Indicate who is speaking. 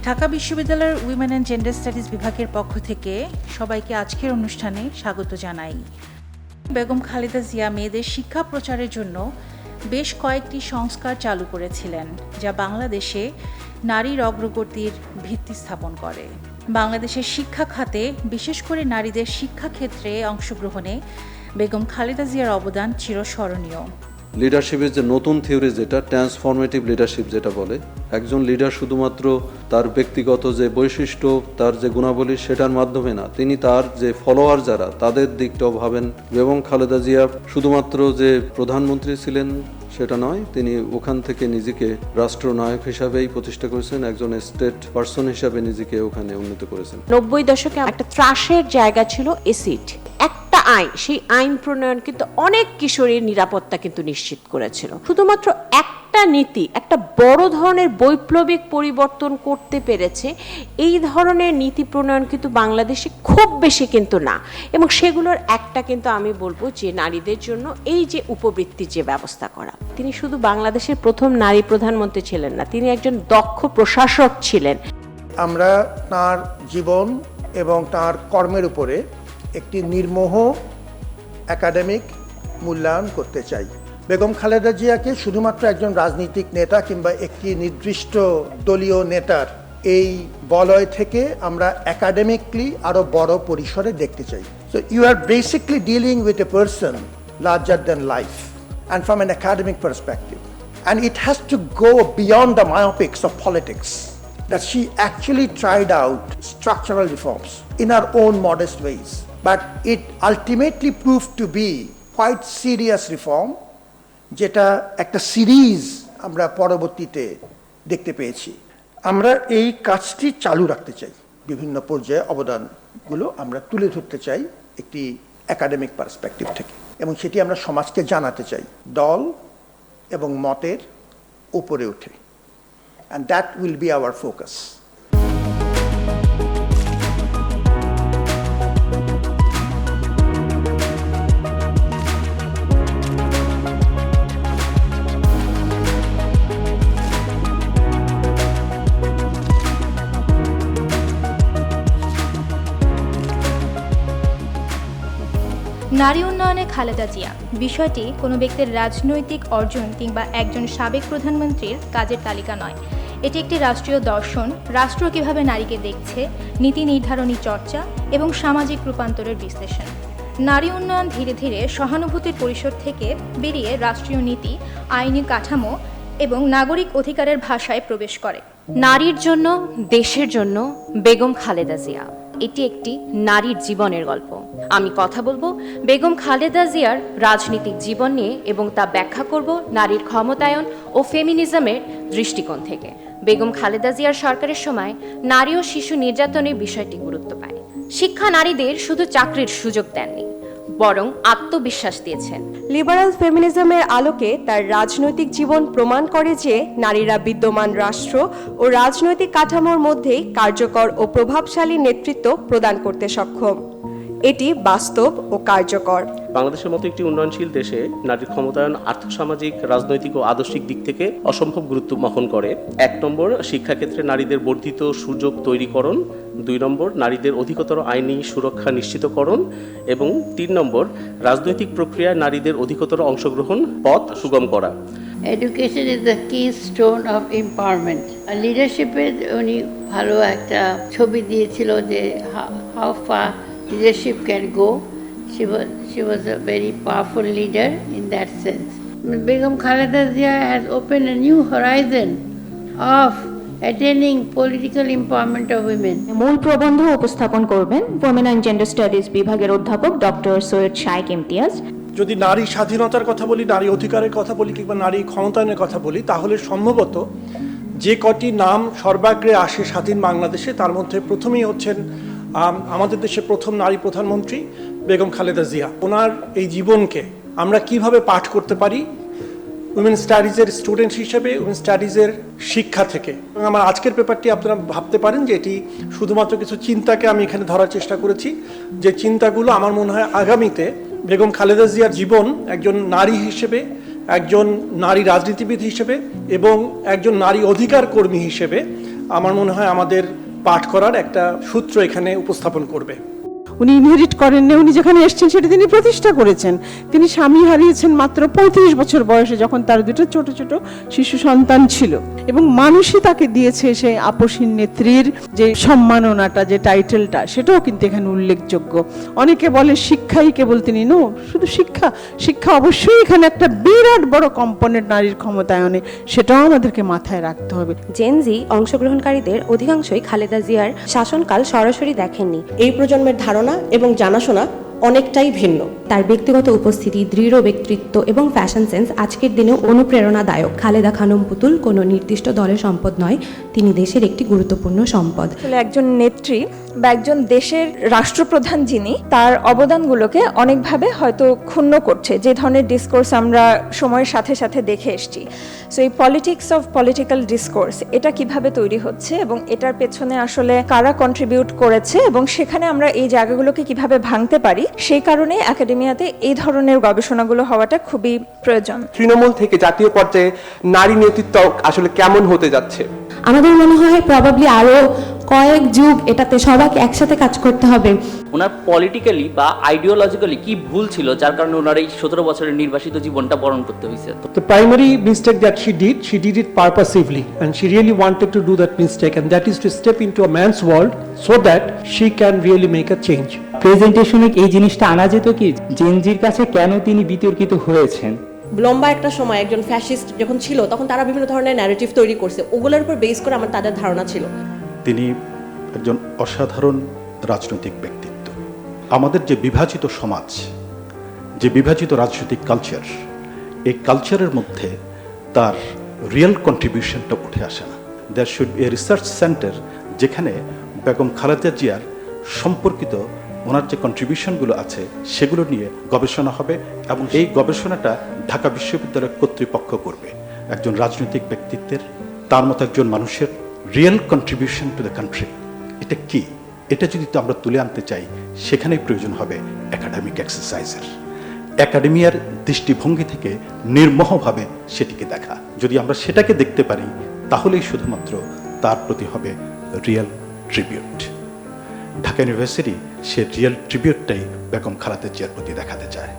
Speaker 1: ঢাকা বিশ্ববিদ্যালয়ের women and gender studies বিভাগের পক্ষ থেকে সবাইকে আজকের অনুষ্ঠানে স্বাগত জানাই। বেগম খালেদা জিয়া মেয়েদের শিক্ষা প্রচারের জন্য বেশ কয়েকটি সংস্কার চালু করেছিলেন, যা বাংলাদেশে নারীর অগ্রগতির ভিত্তি স্থাপন করে। বাংলাদেশের শিক্ষা খাতে, বিশেষ করে নারীদের শিক্ষাক্ষেত্রে অংশগ্রহণে বেগম খালেদা জিয়ার অবদান চিরস্মরণীয়।
Speaker 2: লিডারশিপের যে নতুন থিওরি, যেটা ট্রান্সফরমেটিভ লিডারশিপ যেটা বলে, একজন লিডার শুধুমাত্র তার ব্যক্তিগত যে বৈশিষ্ট্য, তার যে গুণাবলী সেটার মাধ্যমে না, তিনি তার যে ফলোয়ার যারা তাদের দিকটাও ভাবেন। বেগম খালেদা জিয়া শুধুমাত্র যে প্রধানমন্ত্রী ছিলেন সেটা নয়, তিনি ওখান থেকে নিজেকে রাষ্ট্রনায়ক হিসাবেই প্রতিষ্ঠা করেছেন, একজন স্টেট পারসন হিসাবে নিজেকে ওখানে উন্নীত করেছেন।
Speaker 3: 90 দশকে একটা ত্রাসের জায়গা ছিল এসিড, একটা আইন, সেই আইন প্রণয়ন কিন্তু অনেক কিশোরীর নিরাপত্তা কিন্তু নিশ্চিত করেছিল। শুধুমাত্র একটা নীতি একটা বড় ধরনের বৈপ্লবিক পরিবর্তন করতে পেরেছে, এই ধরনের নীতি প্রণয়ন কিন্তু বাংলাদেশে খুব বেশি কিন্তু না। এবং সেগুলোর একটা কিন্তু আমি বলবো যে নারীদের জন্য এই যে উপবৃত্তির যে ব্যবস্থা করা। তিনি শুধু বাংলাদেশের প্রথম নারী প্রধানমন্ত্রী ছিলেন না, তিনি একজন দক্ষ প্রশাসক ছিলেন।
Speaker 4: আমরা তার জীবন এবং তার কর্মের উপরে একটি নির্মোহ একাডেমিক মূল্যায়ন করতে চাই। বেগম খালেদা জিয়াকে শুধুমাত্র একজন রাজনৈতিক নেতা কিংবা একটি নির্দিষ্ট দলীয় নেতার এই বলয় থেকে আমরা একাডেমিকলি আরো বড় পরিসরে দেখতে চাই। So you are basically dealing with a person larger than life and from an academic perspective, and it has to go beyond the myopics of politics, that she actually tried out structural reforms in her own modest ways, but it ultimately proved to be quite serious reform, যেটা একটা series আমরা পরবর্তীতে দেখতে পেয়েছি। আমরা এই কাজটি চালু রাখতে চাই, বিভিন্ন পর্যায়ে অবদানগুলো আমরা তুলে ধরতে চাই একটি একাডেমিক পার্সপেক্টিভ থেকে, এবং সেটি আমরা সমাজকে জানাতে চাই দল এবং মতের উপরে উঠে, and that will be our focus.
Speaker 5: নারী উন্নয়নে খালেদা জিয়া বিষয়টি কোনো ব্যক্তির রাজনৈতিক অর্জন কিংবা একজন সাবেক প্রধানমন্ত্রীর কাজের তালিকা নয়। এটি একটি রাষ্ট্রীয় দর্শন, রাষ্ট্র কিভাবে নারীকে দেখছে, নীতি নির্ধারণী চর্চা এবং সামাজিক রূপান্তরের বিশ্লেষণ। নারী উন্নয়ন ধীরে ধীরে সহানুভূতির পরিসর থেকে বেরিয়ে রাষ্ট্রীয় নীতি, আইনি কাঠামো এবং নাগরিক অধিকারের ভাষায় প্রবেশ করে।
Speaker 3: নারীর জন্য, দেশের জন্য বেগম খালেদা জিয়া, এটি একটি নারীর জীবনের গল্প। আমি কথা বলবো বেগম খালেদা জিয়ার রাজনৈতিক জীবন নিয়ে এবং তা ব্যাখ্যা করব নারীর ক্ষমতায়ন ও ফেমিনিজমের দৃষ্টিকোণ থেকে। বেগম খালেদা জিয়ার সরকারের সময় নারী ও শিশু নির্যাতনের বিষয়টি গুরুত্ব পায়। শিক্ষা নারীদের শুধু চাকরির সুযোগ দেননি, বরং আত্মবিশ্বাস দিয়েছেন।
Speaker 6: লিবারাল ফেমিনিজমের আলোকে তার রাজনৈতিক জীবন প্রমাণ করে যে নারীরা বিদ্যমান রাষ্ট্র ও রাজনৈতিক কাঠামোর মধ্যেই কার্যকর ও প্রভাবশালী নেতৃত্ব প্রদান করতে সক্ষম। এটি বাস্তব ও কার্যকর।
Speaker 7: বাংলাদেশের মতো একটি উন্নয়নশীল দেশে নারীর ক্ষমতায়ন আর্থসামাজিক, রাজনৈতিক ও আদর্শিক দিক থেকে অসম্ভব গুরুত্ব বহন করে। 1 নম্বর, শিক্ষাক্ষেত্রে নারীদের বর্ধিত সুযোগ তৈরিকরণ। 2 নম্বর, নারীদের অধিকতর আইনি সুরক্ষা নিশ্চিতকরণ। এবং 3 নম্বর, রাজনৈতিক প্রক্রিয়ায় নারীদের অধিকতর অংশগ্রহণ পথ সুগম করা।
Speaker 8: Education is the keystone of empowerment. লিডারশিপের উনি ভালো একটা ছবি দিয়েছিল যে how far leadership can go. She was a very powerful leader in that sense. Begum Khaleda Zia has opened a new horizon of attaining political empowerment of women.
Speaker 9: মূল প্রবন্ধ উপস্থাপন করবেন উইমেন অ্যান্ড জেন্ডার স্টাডিজ বিভাগের অধ্যাপক doctor Syed শাইক Imtiaz.
Speaker 10: যদি নারী স্বাধীনতার কথা বলি, নারী অধিকারের কথা বলি কিংবা নারী ক্ষমতায়নের কথা বলি, তাহলে সম্ভবত যে কটি নাম সর্বাগ্রে আসে স্বাধীন বাংলাদেশে, তার মধ্যে প্রথমেই হচ্ছেন আমাদের দেশের প্রথম নারী প্রধানমন্ত্রী বেগম খালেদা জিয়া। ওনার এই জীবনকে আমরা কিভাবে পাঠ করতে পারি উইমেন স্টাডিজের স্টুডেন্ট হিসেবে, উইমেন স্টাডিজের শিক্ষা থেকে। এবং আমার আজকের পেপারটি আপনারা ভাবতে পারেন যে এটি শুধুমাত্র কিছু চিন্তাকে আমি এখানে ধরার চেষ্টা করেছি, যে চিন্তাগুলো আমার মনে হয় আগামীতে বেগম খালেদা জিয়ার জীবন একজন নারী হিসেবে, একজন নারী রাজনীতিবিদ হিসেবে এবং একজন নারী অধিকার কর্মী হিসেবে আমার মনে হয় আমাদের পাঠ করার একটা সূত্র এখানে উপস্থাপন করবে।
Speaker 11: উনি ইনহেরিট করেননি, উনি যেখানে এসেছেন সেটা তিনি প্রতিষ্ঠা করেছেন। তিনি স্বামী হারিয়েছেন মাত্র 35 বছর বয়সে, যখন তার দুটো ছোট ছোট শিশু সন্তান ছিল, এবং মানুষই তাকে দিয়েছে সেই আপসীন নেত্রীর যে সম্মাননাটা, যে টাইটেলটা, সেটাও কিন্তু এখানে উল্লেখযোগ্য। অনেকে বলে শিক্ষাই কেবল তিনি, নো, শুধু শিক্ষা শিক্ষা অবশ্যই এখানে একটা বিরাট বড় কম্পোনেন্ট নারীর ক্ষমতায়নে, সেটাও আমাদেরকে মাথায় রাখতে হবে।
Speaker 6: জেনজি অংশগ্রহণকারীদের অধিকাংশই খালেদা জিয়ার শাসনকাল সরাসরি দেখেননি। এই প্রজন্মের ধারণা এবং জানাশোনা অনেকটাই ভিন্ন।
Speaker 12: তার ব্যক্তিগত উপস্থিতি, দৃঢ় ব্যক্তিত্ব এবং ফ্যাশন সেন্স আজকের দিনেও অনুপ্রেরণাদায়ক। খালেদা খানম পুতুল কোনো নির্দিষ্ট দলের সম্পদ নয়, তিনি দেশের একটি গুরুত্বপূর্ণ সম্পদ।
Speaker 13: আসলে একজন নেত্রী বা একজন দেশের রাষ্ট্রপ্রধান যিনি, তার অবদানগুলোকে অনেকভাবে হয়তো ক্ষুণ্ণ করছে, যে ধরনের ডিসকোর্স আমরা সময়ের সাথে সাথে দেখে এসেছি। সো এই পলিটিক্স অফ পলিটিক্যাল ডিসকোর্স, এটা কিভাবে তৈরি হচ্ছে এবং এটার পেছনে আসলে কারা কন্ট্রিবিউট করেছে এবং সেখানে আমরা এই জায়গাগুলোকে কিভাবে ভাঙতে পারি, সেই কারণে একাডেমিয়াতে এই ধরনের গবেষণাগুলো হওয়াটা খুবই প্রয়োজন।
Speaker 14: তৃণমূল থেকে জাতীয় পর্যায়ে নারী নেতৃত্ব আসলে কেমন হতে যাচ্ছে?
Speaker 12: আমাদের মনে হয় প্রবাবলি আরো কয়েক যুগ এটাতে সবাইকে একসাথে কাজ করতে হবে।
Speaker 15: ওনার পলিটিক্যালি বা আইডিওলজিক্যালি কি ভুল ছিল যার কারণে ওনার এই 17 বছরের নির্বাসিত জীবনটা বরণ করতে হয়েছে?
Speaker 10: The primary mistake that she did it purposively, and she really wanted to do that mistake, and that is to step into a man's world so that she can really make a change.
Speaker 16: প্রেজেন্টেশনে এই জিনিসটা আনা যেত কি, জেনজির কাছে কেন তিনি বিতর্কিত হয়েছেন।
Speaker 3: লম্বা একটা সময় একজন ফ্যাসিস্ট যখন ছিল, তখন তারা বিভিন্ন ধরনের ন্যারেটিভ তৈরি করছে, ওগুলোর উপর বেস করে আমার তাদের ধারণা ছিল।
Speaker 17: তিনি একজন অসাধারণ রাজনৈতিক ব্যক্তিত্ব। আমাদের যে বিভাজিত সমাজ, যে বিভাজিত রাজনৈতিক কালচার, এই কালচারের মধ্যে তার রিয়েল কন্ট্রিবিউশনটা উঠে আসে না। There should be a research centre যেখানে বেগম খালেদা জিয়ার সম্পর্কিত ওনার যে কন্ট্রিবিউশনগুলো আছে সেগুলো নিয়ে গবেষণা হবে, এবং এই গবেষণাটা ঢাকা বিশ্ববিদ্যালয় কর্তৃপক্ষ করবে। একজন রাজনৈতিক ব্যক্তিত্বের, তার মতো একজন মানুষের real contribution to the country, এটা কি, এটা যদি তো আমরা তুলে আনতে চাই, সেখানেই প্রয়োজন হবে একাডেমিক এক্সারসাইজের। একাডেমিয়ার দৃষ্টিভঙ্গি থেকে নির্মোহভাবে সেটিকে দেখা। যদি আমরা সেটাকে দেখতে পারি, তাহলেই শুধুমাত্র তার প্রতি হবে রিয়েল ট্রিবিউট। ঢাকা ইউনিভার্সিটি সে রিয়েল ট্রিবিউটটাই বেগম খালেদা জিয়ার প্রতি দেখাতে চায়।